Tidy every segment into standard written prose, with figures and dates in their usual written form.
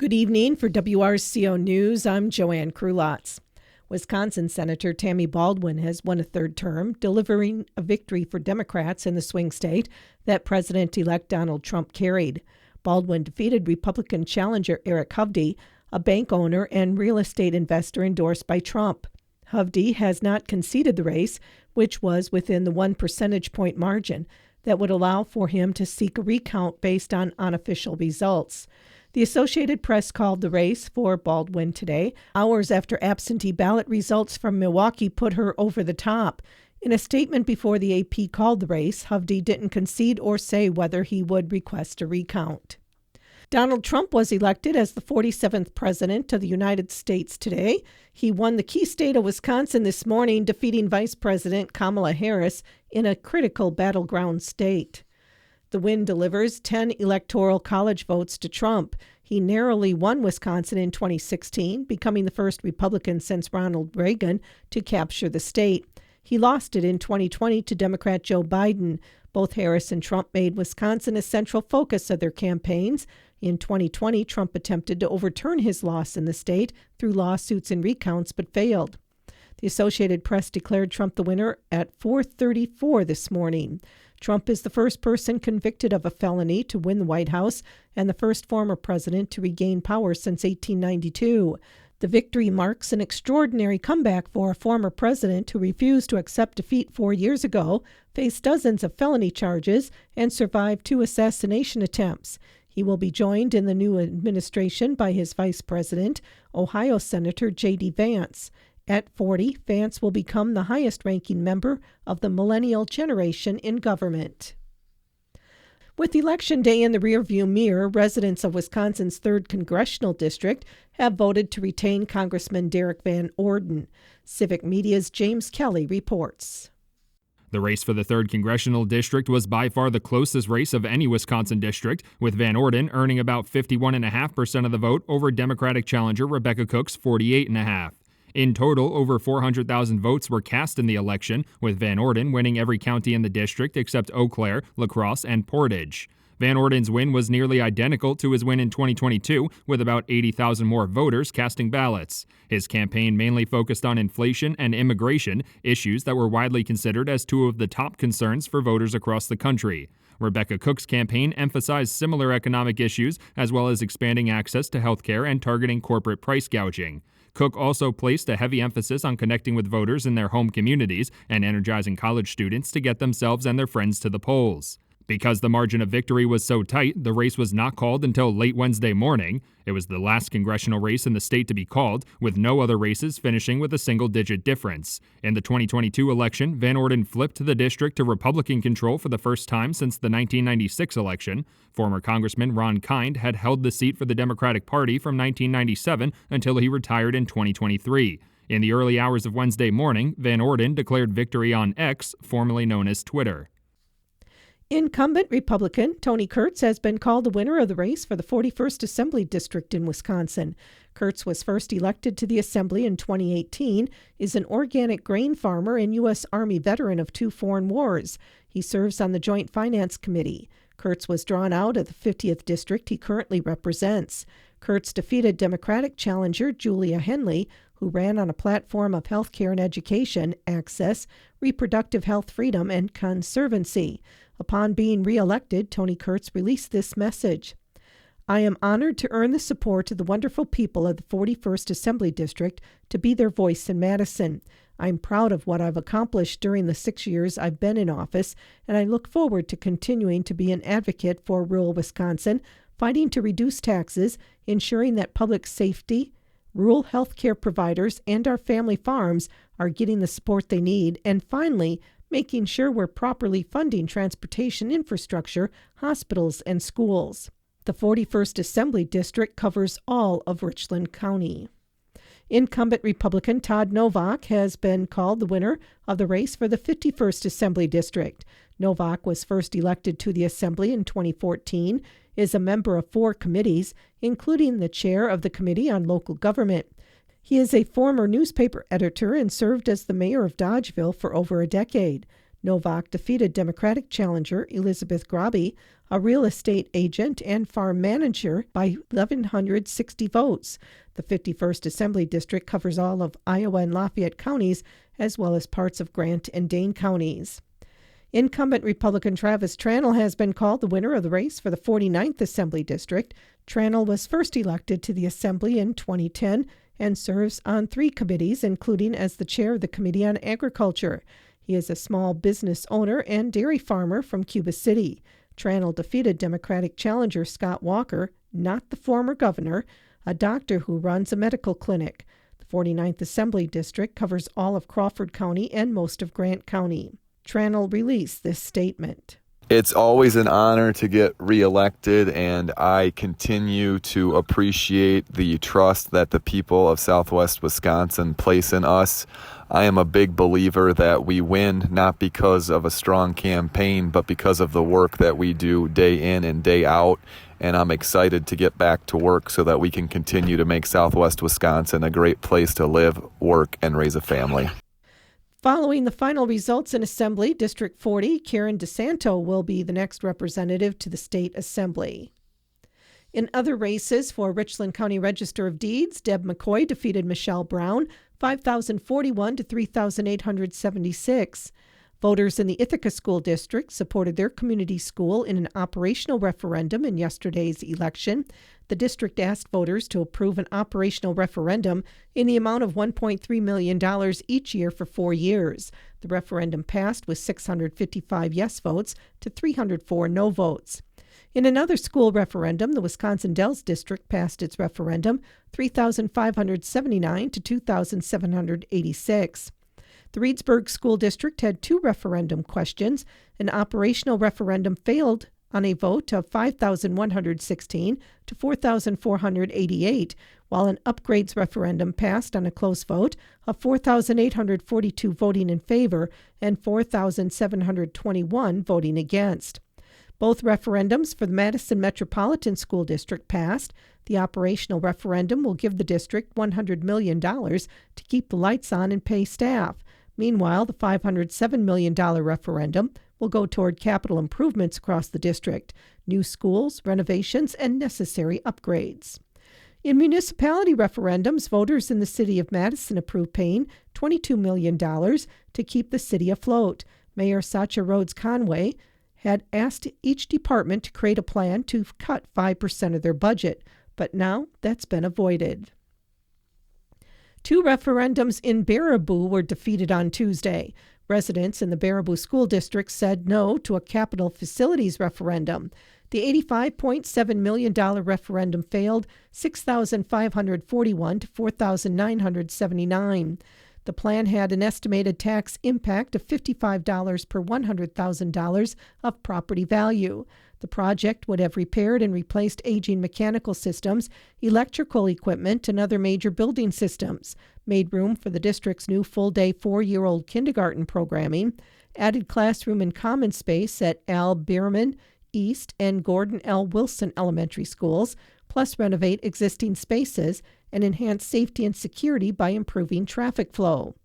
Good evening. For WRCO News, I'm Joanne Krulotz. Wisconsin Senator Tammy Baldwin has won a third term, delivering a victory for Democrats in the swing state that President-elect Donald Trump carried. Baldwin defeated Republican challenger Eric Hovde, a bank owner and real estate investor endorsed by Trump. Hovde has not conceded the race, which was within the 1 percentage point margin that would allow for him to seek a recount based on unofficial results. The Associated Press called the race for Baldwin today, hours after absentee ballot results from Milwaukee put her over the top. In a statement before the AP called the race, Hovde didn't concede or say whether he would request a recount. Donald Trump was elected as the 47th president of the United States today. He won the key state of Wisconsin this morning, defeating Vice President Kamala Harris in a critical battleground state. The win delivers 10 electoral college votes to Trump. He narrowly won Wisconsin in 2016, becoming the first Republican since Ronald Reagan to capture the state. He lost it in 2020 to Democrat Joe Biden. Both Harris and Trump made Wisconsin a central focus of their campaigns. In 2020, Trump attempted to overturn his loss in the state through lawsuits and recounts, but failed. The Associated Press declared Trump the winner at 4:34 this morning. Trump is the first person convicted of a felony to win the White House and the first former president to regain power since 1892. The victory marks an extraordinary comeback for a former president who refused to accept defeat 4 years ago, faced dozens of felony charges, and survived 2 assassination attempts. He will be joined in the new administration by his vice president, Ohio Senator J.D. Vance. At 40, Vance will become the highest-ranking member of the millennial generation in government. With Election Day in the rearview mirror, residents of Wisconsin's 3rd Congressional District have voted to retain Congressman Derek Van Orden. Civic Media's James Kelly reports. The race for the 3rd Congressional District was by far the closest race of any Wisconsin district, with Van Orden earning about 51.5% of the vote over Democratic challenger Rebecca Cook's 48.5%. In total, over 400,000 votes were cast in the election, with Van Orden winning every county in the district except Eau Claire, La Crosse, and Portage. Van Orden's win was nearly identical to his win in 2022, with about 80,000 more voters casting ballots. His campaign mainly focused on inflation and immigration, issues that were widely considered as 2 of the top concerns for voters across the country. Rebecca Cook's campaign emphasized similar economic issues, as well as expanding access to health care and targeting corporate price gouging. Cook also placed a heavy emphasis on connecting with voters in their home communities and energizing college students to get themselves and their friends to the polls. Because the margin of victory was so tight, the race was not called until late Wednesday morning. It was the last congressional race in the state to be called, with no other races finishing with a single-digit difference. In the 2022 election, Van Orden flipped the district to Republican control for the first time since the 1996 election. Former Congressman Ron Kind had held the seat for the Democratic Party from 1997 until he retired in 2023. In the early hours of Wednesday morning, Van Orden declared victory on X, formerly known as Twitter. Incumbent Republican Tony Kurtz has been called the winner of the race for the 41st Assembly District in Wisconsin. Kurtz was first elected to the Assembly in 2018, is an organic grain farmer and U.S. Army veteran of 2 foreign wars. He serves on the Joint Finance Committee. Kurtz was drawn out of the 50th District he currently represents. Kurtz defeated Democratic challenger Julia Henley, who ran on a platform of health care and education, access, reproductive health freedom, and conservancy. Upon being re-elected, Tony Kurtz released this message. I am honored to earn the support of the wonderful people of the 41st Assembly District to be their voice in Madison. I'm proud of what I've accomplished during the 6 years I've been in office, and I look forward to continuing to be an advocate for rural Wisconsin, fighting to reduce taxes, ensuring that public safety, rural health care providers, and our family farms are getting the support they need, and finally, making sure we're properly funding transportation infrastructure, hospitals, and schools. The 41st Assembly District covers all of Richland County. Incumbent Republican Todd Novak has been called the winner of the race for the 51st Assembly District. Novak was first elected to the Assembly in 2014, is a member of 4 committees, including the chair of the Committee on Local Government. He is a former newspaper editor and served as the mayor of Dodgeville for over a decade. Novak defeated Democratic challenger Elizabeth Graby, a real estate agent and farm manager, by 1,160 votes. The 51st Assembly District covers all of Iowa and Lafayette counties, as well as parts of Grant and Dane counties. Incumbent Republican Travis Tranel has been called the winner of the race for the 49th Assembly District. Tranel was first elected to the Assembly in 2010 and serves on 3 committees, including as the chair of the Committee on Agriculture. He is a small business owner and dairy farmer from Cuba City. Tranel defeated Democratic challenger Scott Walker, not the former governor, a doctor who runs a medical clinic. The 49th Assembly District covers all of Crawford County and most of Grant County. Tranel released this statement. It's always an honor to get reelected, and I continue to appreciate the trust that the people of Southwest Wisconsin place in us. I am a big believer that we win not because of a strong campaign, but because of the work that we do day in and day out. And I'm excited to get back to work so that we can continue to make Southwest Wisconsin a great place to live, work, and raise a family. Following the final results in Assembly, District 40, Karen DeSanto will be the next representative to the State Assembly. In other races for Richland County Register of Deeds, Deb McCoy defeated Michelle Brown, 5,041 to 3,876. Voters in the Ithaca School District supported their community school in an operational referendum in yesterday's election. The district asked voters to approve an operational referendum in the amount of $1.3 million each year for 4 years. The referendum passed with 655 yes votes to 304 no votes. In another school referendum, the Wisconsin Dells District passed its referendum 3,579 to 2,786. The Reedsburg School District had 2 referendum questions. An operational referendum failed on a vote of 5,116 to 4,488, while an upgrades referendum passed on a close vote of 4,842 voting in favor and 4,721 voting against. Both referendums for the Madison Metropolitan School District passed. The operational referendum will give the district $100 million to keep the lights on and pay staff. Meanwhile, the $507 million referendum will go toward capital improvements across the district, new schools, renovations, and necessary upgrades. In municipality referendums, voters in the city of Madison approved paying $22 million to keep the city afloat. Mayor Sacha Rhodes Conway had asked each department to create a plan to cut 5% of their budget, but now that's been avoided. 2 referendums in Baraboo were defeated on Tuesday. Residents in the Baraboo School District said no to a capital facilities referendum. The $85.7 million referendum failed, 6,541 to 4,979. The plan had an estimated tax impact of $55 per $100,000 of property value. The project would have repaired and replaced aging mechanical systems, electrical equipment, and other major building systems, made room for the district's new full-day 4-year-old kindergarten programming, added classroom and common space at Al Bierman East and Gordon L. Wilson elementary schools, plus renovate existing spaces and enhance safety and security by improving traffic flow.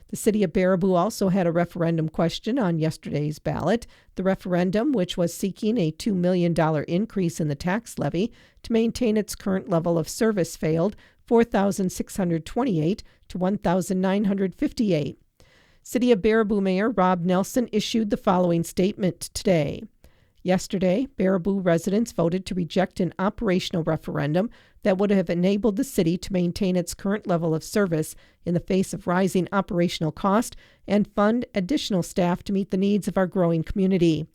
The city of Baraboo also had a referendum question on yesterday's ballot. The referendum, which was seeking a $2 million increase in the tax levy to maintain its current level of service, failed, 4,628 to 1,958. City of Baraboo Mayor Rob Nelson issued the following statement today. Yesterday, Baraboo residents voted to reject an operational referendum that would have enabled the city to maintain its current level of service in the face of rising operational cost and fund additional staff to meet the needs of our growing community.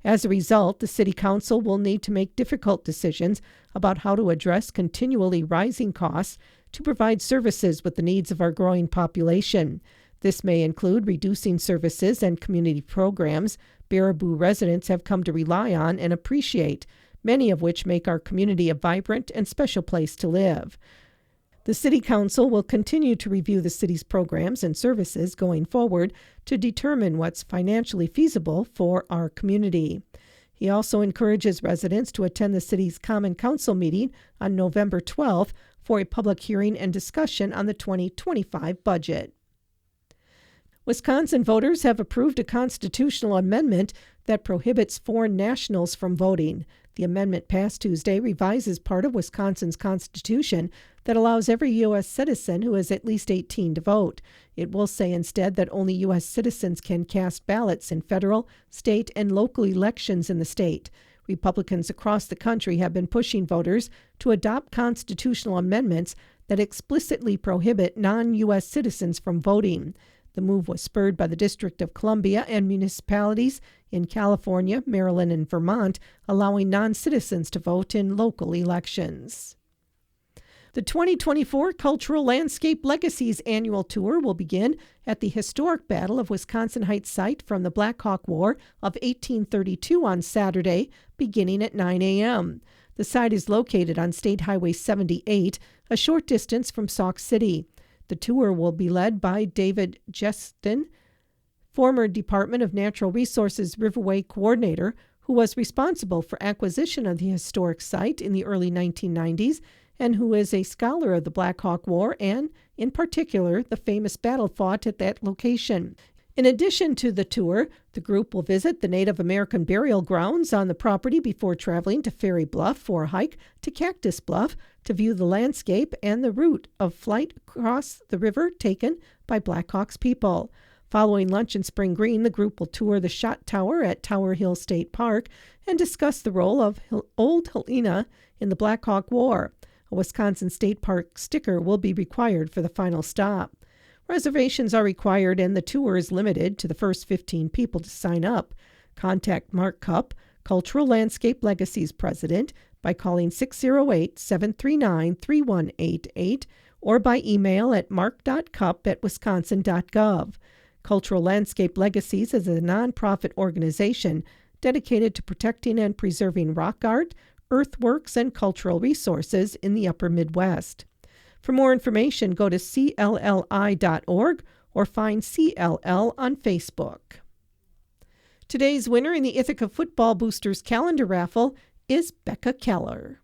As a result, the City Council will need to make difficult decisions about how to address continually rising costs to provide services with the needs of our growing population. This may include reducing services and community programs Baraboo residents have come to rely on and appreciate, many of which make our community a vibrant and special place to live. The City Council will continue to review the city's programs and services going forward to determine what's financially feasible for our community. He also encourages residents to attend the city's Common Council meeting on November 12th for a public hearing and discussion on the 2025 budget. Wisconsin voters have approved a constitutional amendment that prohibits foreign nationals from voting. The amendment passed Tuesday revises part of Wisconsin's constitution that allows every U.S. citizen who is at least 18 to vote. It will say instead that only U.S. citizens can cast ballots in federal, state, and local elections in the state. Republicans across the country have been pushing voters to adopt constitutional amendments that explicitly prohibit non-U.S. citizens from voting. The move was spurred by the District of Columbia and municipalities in California, Maryland, and Vermont, allowing non-citizens to vote in local elections. The 2024 Cultural Landscape Legacies Annual Tour will begin at the historic Battle of Wisconsin Heights site from the Black Hawk War of 1832 on Saturday, beginning at 9 a.m. The site is located on State Highway 78, a short distance from Sauk City. The tour will be led by David Jestin, former Department of Natural Resources Riverway Coordinator, who was responsible for acquisition of the historic site in the early 1990s and who is a scholar of the Black Hawk War and, in particular, the famous battle fought at that location. In addition to the tour, the group will visit the Native American burial grounds on the property before traveling to Ferry Bluff for a hike to Cactus Bluff to view the landscape and the route of flight across the river taken by Black Hawk's people. Following lunch in Spring Green, the group will tour the Shot Tower at Tower Hill State Park and discuss the role of Old Helena in the Black Hawk War. A Wisconsin State Park sticker will be required for the final stop. Reservations are required and the tour is limited to the first 15 people to sign up. Contact Mark Cupp, Cultural Landscape Legacies President, by calling 608-739-3188 or by email at mark.cupp@wisconsin.gov. Cultural Landscape Legacies is a nonprofit organization dedicated to protecting and preserving rock art, earthworks, and cultural resources in the upper Midwest. For more information, go to clli.org or find CLL on Facebook. Today's winner in the Ithaca Football Boosters calendar raffle is Becca Keller.